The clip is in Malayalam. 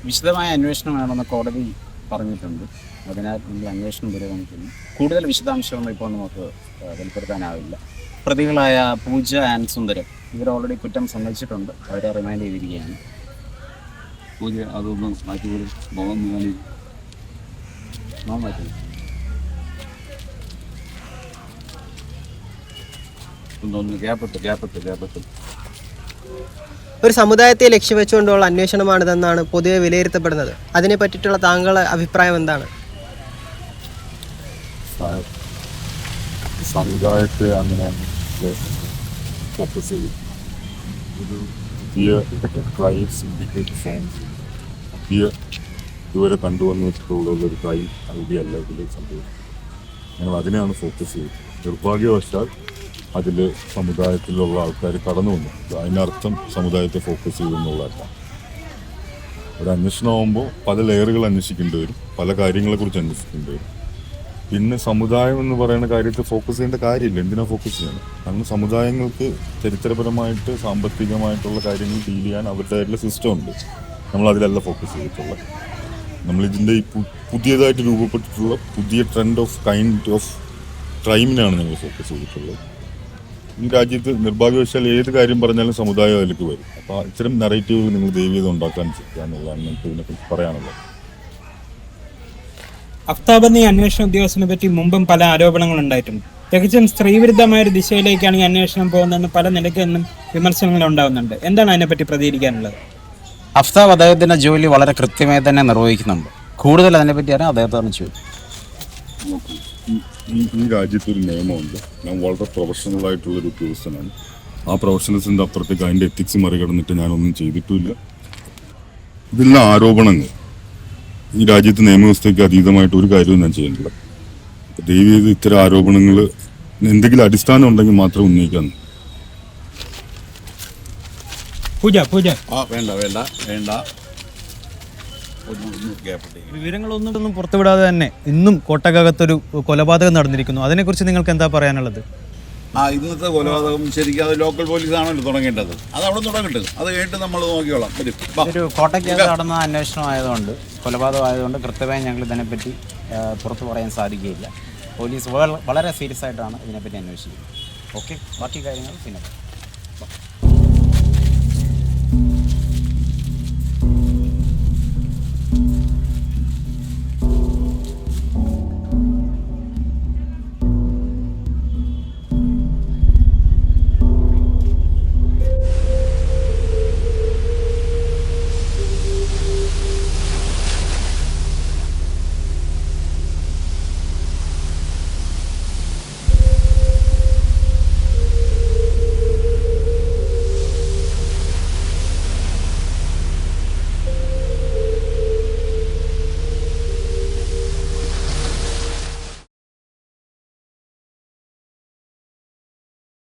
വിശദമായ അന്വേഷണം വേണമെന്ന് കോടതി പറഞ്ഞിട്ടുണ്ട്. അതിനാൽ നമ്മൾ അന്വേഷണം പുരോഗമിക്കുന്നു. കൂടുതൽ വിശദാംശങ്ങൾ ഇപ്പോൾ നമുക്ക് വെളിപ്പെടുത്താനാവില്ല. പ്രതികളായ പൂജ ആൻഡ് സുന്ദരം ഇവർ ഓൾറെഡി കുറ്റം സമ്മതിച്ചിട്ടുണ്ട്. അവരെ റിമാൻഡ് ചെയ്തിരിക്കുകയാണ്. പൂജ അതൊന്ന് മാറ്റി മാറ്റി ഗ്യാപ്പത്ത് ഒരു സമുദായത്തെ ലക്ഷ്യം വെച്ചുകൊണ്ടുള്ള അന്വേഷണമാണിതെന്നാണ് പൊതുവെ വിലയിരുത്തപ്പെടുന്നത്. അതിനെ പറ്റിയിട്ടുള്ള താങ്കളുടെ അഭിപ്രായം എന്താണ്? സമുദായത്തെ അങ്ങനെ ഫോക്കസ് ചെയ്യും. ഒരു പുതിയ ക്രൈം സിൻഡിക്കേറ്റ് ഫോം ഇതുവരെ കണ്ടുവന്നിട്ടുള്ള ഒരു ക്രൈം ഐഡിയ അല്ല ഇതിൽ സംഭവിക്കും. ഞങ്ങൾ അതിനെയാണ് ഫോക്കസ് ചെയ്യുന്നത്. നിർഭാഗ്യവശാൽ അതിൽ സമുദായത്തിലുള്ള ആൾക്കാർ കടന്നു വന്നു. അതിനർത്ഥം സമുദായത്തെ ഫോക്കസ് ചെയ്യുമെന്നുള്ളതല്ല. ഒരു അന്വേഷണമാകുമ്പോൾ പല ലെയറുകൾ അന്വേഷിക്കേണ്ടി വരും, പല കാര്യങ്ങളെക്കുറിച്ച് അന്വേഷിക്കേണ്ടി വരും. പിന്നെ സമുദായം എന്ന് പറയുന്ന കാര്യത്തിൽ ഫോക്കസ് ചെയ്യേണ്ട കാര്യമില്ല. എന്തിനാണ് ഫോക്കസ് ചെയ്യണം? കാരണം സമുദായങ്ങൾക്ക് ചരിത്രപരമായിട്ട് സാമ്പത്തികമായിട്ടുള്ള കാര്യങ്ങൾ ഡീൽ ചെയ്യാൻ അവരുടേതായിട്ടുള്ള സിസ്റ്റം ഉണ്ട്. നമ്മളതിലല്ല ഫോക്കസ് ചെയ്തിട്ടുള്ളത്. നമ്മളിതിൻ്റെ ഈ പുതിയതായിട്ട് രൂപപ്പെട്ടിട്ടുള്ള പുതിയ ട്രെൻഡ് ഓഫ് കൈൻഡ് ഓഫ് ക്രൈമിനാണ് ഞങ്ങൾ ഫോക്കസ് ചെയ്തിട്ടുള്ളത്. ഈ രാജ്യത്ത് നിർഭാഗ്യവശാൽ ഏത് കാര്യം പറഞ്ഞാലും സമുദായം അതിലേക്ക് വരും. അപ്പോൾ ഇത്തരം നറേറ്റീവുകൾ നിങ്ങൾ ദൈവീയത ഉണ്ടാക്കാൻ ശ്രമിക്കുക എന്നുള്ളതാണ് നിങ്ങൾക്ക് ഇതിനെക്കുറിച്ച് പറയാനുള്ളത്. അഫ്താബ് എന്ന അന്വേഷണ ഉദ്യോഗസ്ഥനെ പറ്റി മുമ്പും പല ആരോപണങ്ങൾ ഉണ്ടായിട്ടുണ്ട്. തികച്ചും സ്ത്രീവിരുദ്ധമായ ഒരു ദിശയിലേക്കാണ് ഈ അന്വേഷണം പോകുന്നതെന്ന് പല നിലയ്ക്ക് നിന്നും വിമർശനങ്ങൾ ഉണ്ടാകുന്നുണ്ട്. എന്താണ് അതിനെപ്പറ്റി പ്രതികരിക്കാനുള്ളത്? അഫ്താബ് അദ്ദേഹത്തിൻ്റെ ജോലി വളരെ കൃത്യമായി തന്നെ നിർവഹിക്കുന്നുണ്ട്. കൂടുതൽ അതിനെപ്പറ്റി അറിയാൻ അദ്ദേഹത്തോട് ചോദിക്കും. ഈ രാജ്യത്തൊരു നിയമമുണ്ട്. ഞാൻ വളരെ പ്രൊഫഷണലായിട്ടുള്ളൊരു ഉദ്യോഗസ്ഥനാണ്. ആ പ്രൊഫഷണൽസിൻ്റെ അപ്പുറത്തേക്ക് അതിൻ്റെ എത്തിക്സ് മറികടന്നിട്ട് ഞാനൊന്നും ചെയ്തിട്ടുമില്ല. ഇതെല്ലാം ആരോപണങ്ങൾ. ഈ രാജ്യത്ത് നിയമവ്യവസ്ഥയ്ക്ക് അതീതമായിട്ട് ഒരു കാര്യവും ഞാൻ ചെയ്യുന്നില്ല. ദയവേത് ഇത്തരം ആരോപണങ്ങൾ എന്തെങ്കിലും അടിസ്ഥാനം ഉണ്ടെങ്കിൽ മാത്രം ഉന്നയിക്കാൻ. വേണ്ട വിവരങ്ങളൊന്നും പുറത്തുവിടാതെ തന്നെ ഇന്നും കോട്ടക്കകത്തൊരു കൊലപാതകം നടന്നിരിക്കുന്നു. അതിനെക്കുറിച്ച് നിങ്ങൾക്ക് എന്താ പറയാനുള്ളത്? ഇന്നത്തെ കൊലപാതകം ശരിക്കും അത് ലോക്കൽ പോലീസാണല്ലോ തുടങ്ങേണ്ടത്. അത് അവിടെ തുടങ്ങട്ടെ, അത് കഴിഞ്ഞിട്ട് നമ്മൾ നോക്കിക്കോളാം. ഒരു കോട്ടയ്ക്കകത്ത് നടന്ന അന്വേഷണം ആയതുകൊണ്ട്, കൊലപാതകം ആയതുകൊണ്ട് കൃത്യമായി ഞങ്ങൾ ഇതിനെപ്പറ്റി പുറത്തു പറയാൻ സാധിക്കുകയില്ല. പോലീസ് വളരെ സീരിയസ് ആയിട്ടാണ് ഇതിനെപ്പറ്റി അന്വേഷിക്കുന്നത്. ഓക്കെ, ബാക്കി കാര്യങ്ങൾ പിന്നെ